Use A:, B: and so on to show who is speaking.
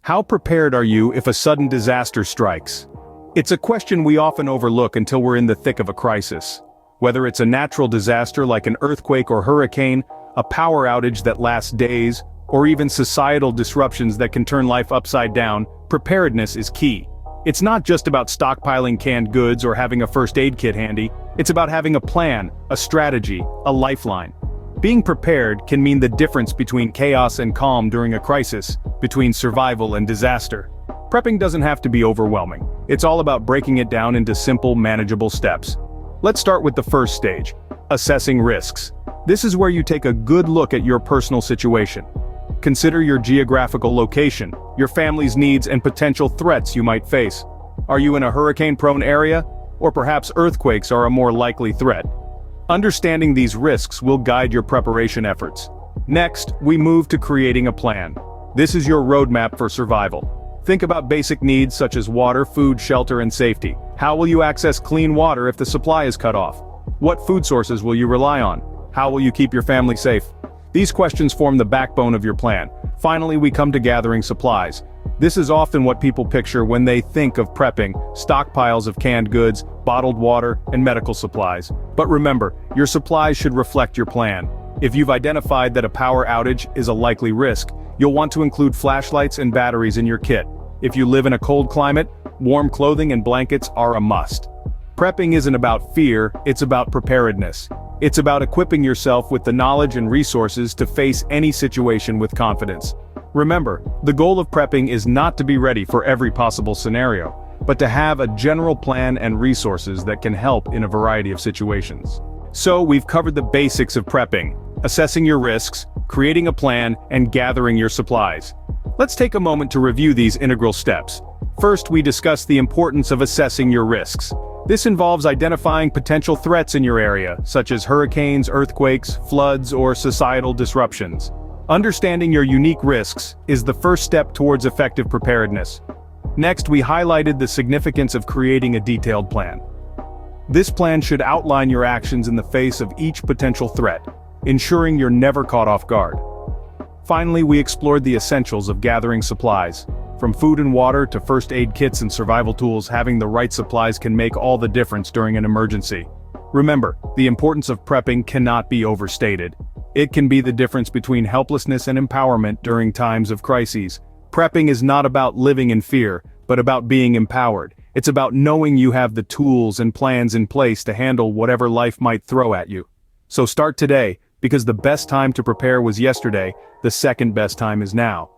A: How prepared are you if a sudden disaster strikes? It's a question we often overlook until we're in the thick of a crisis. Whether it's a natural disaster like an earthquake or hurricane, a power outage that lasts days, or even societal disruptions that can turn life upside down, preparedness is key. It's not just about stockpiling canned goods or having a first aid kit handy, it's about having a plan, a strategy, a lifeline. Being prepared can mean the difference between chaos and calm during a crisis, between survival and disaster. Prepping doesn't have to be overwhelming. It's all about breaking it down into simple, manageable steps. Let's start with the first stage, assessing risks. This is where you take a good look at your personal situation. Consider your geographical location, your family's needs and potential threats you might face. Are you in a hurricane-prone area? Or perhaps earthquakes are a more likely threat? Understanding these risks will guide your preparation efforts. Next, we move to creating a plan. This is your roadmap for survival. Think about basic needs such as water, food, shelter, and safety. How will you access clean water if the supply is cut off? What food sources will you rely on? How will you keep your family safe? These questions form the backbone of your plan. Finally, we come to gathering supplies. This is often what people picture when they think of prepping: stockpiles of canned goods, bottled water, and medical supplies. But remember, your supplies should reflect your plan. If you've identified that a power outage is a likely risk, you'll want to include flashlights and batteries in your kit. If you live in a cold climate, warm clothing and blankets are a must. Prepping isn't about fear, it's about preparedness. It's about equipping yourself with the knowledge and resources to face any situation with confidence. Remember, the goal of prepping is not to be ready for every possible scenario, but to have a general plan and resources that can help in a variety of situations. So we've covered the basics of prepping: assessing your risks, creating a plan, and gathering your supplies. Let's take a moment to review these integral steps. First, we discuss the importance of assessing your risks. This involves identifying potential threats in your area, such as hurricanes, earthquakes, floods, or societal disruptions. Understanding your unique risks is the first step towards effective preparedness. Next, we highlighted the significance of creating a detailed plan. This plan should outline your actions in the face of each potential threat, ensuring you're never caught off guard. Finally, we explored the essentials of gathering supplies. From food and water to first aid kits and survival tools, having the right supplies can make all the difference during an emergency. Remember, the importance of prepping cannot be overstated. It can be the difference between helplessness and empowerment during times of crises. Prepping is not about living in fear, but about being empowered. It's about knowing you have the tools and plans in place to handle whatever life might throw at you. So start today, because the best time to prepare was yesterday, the second best time is now.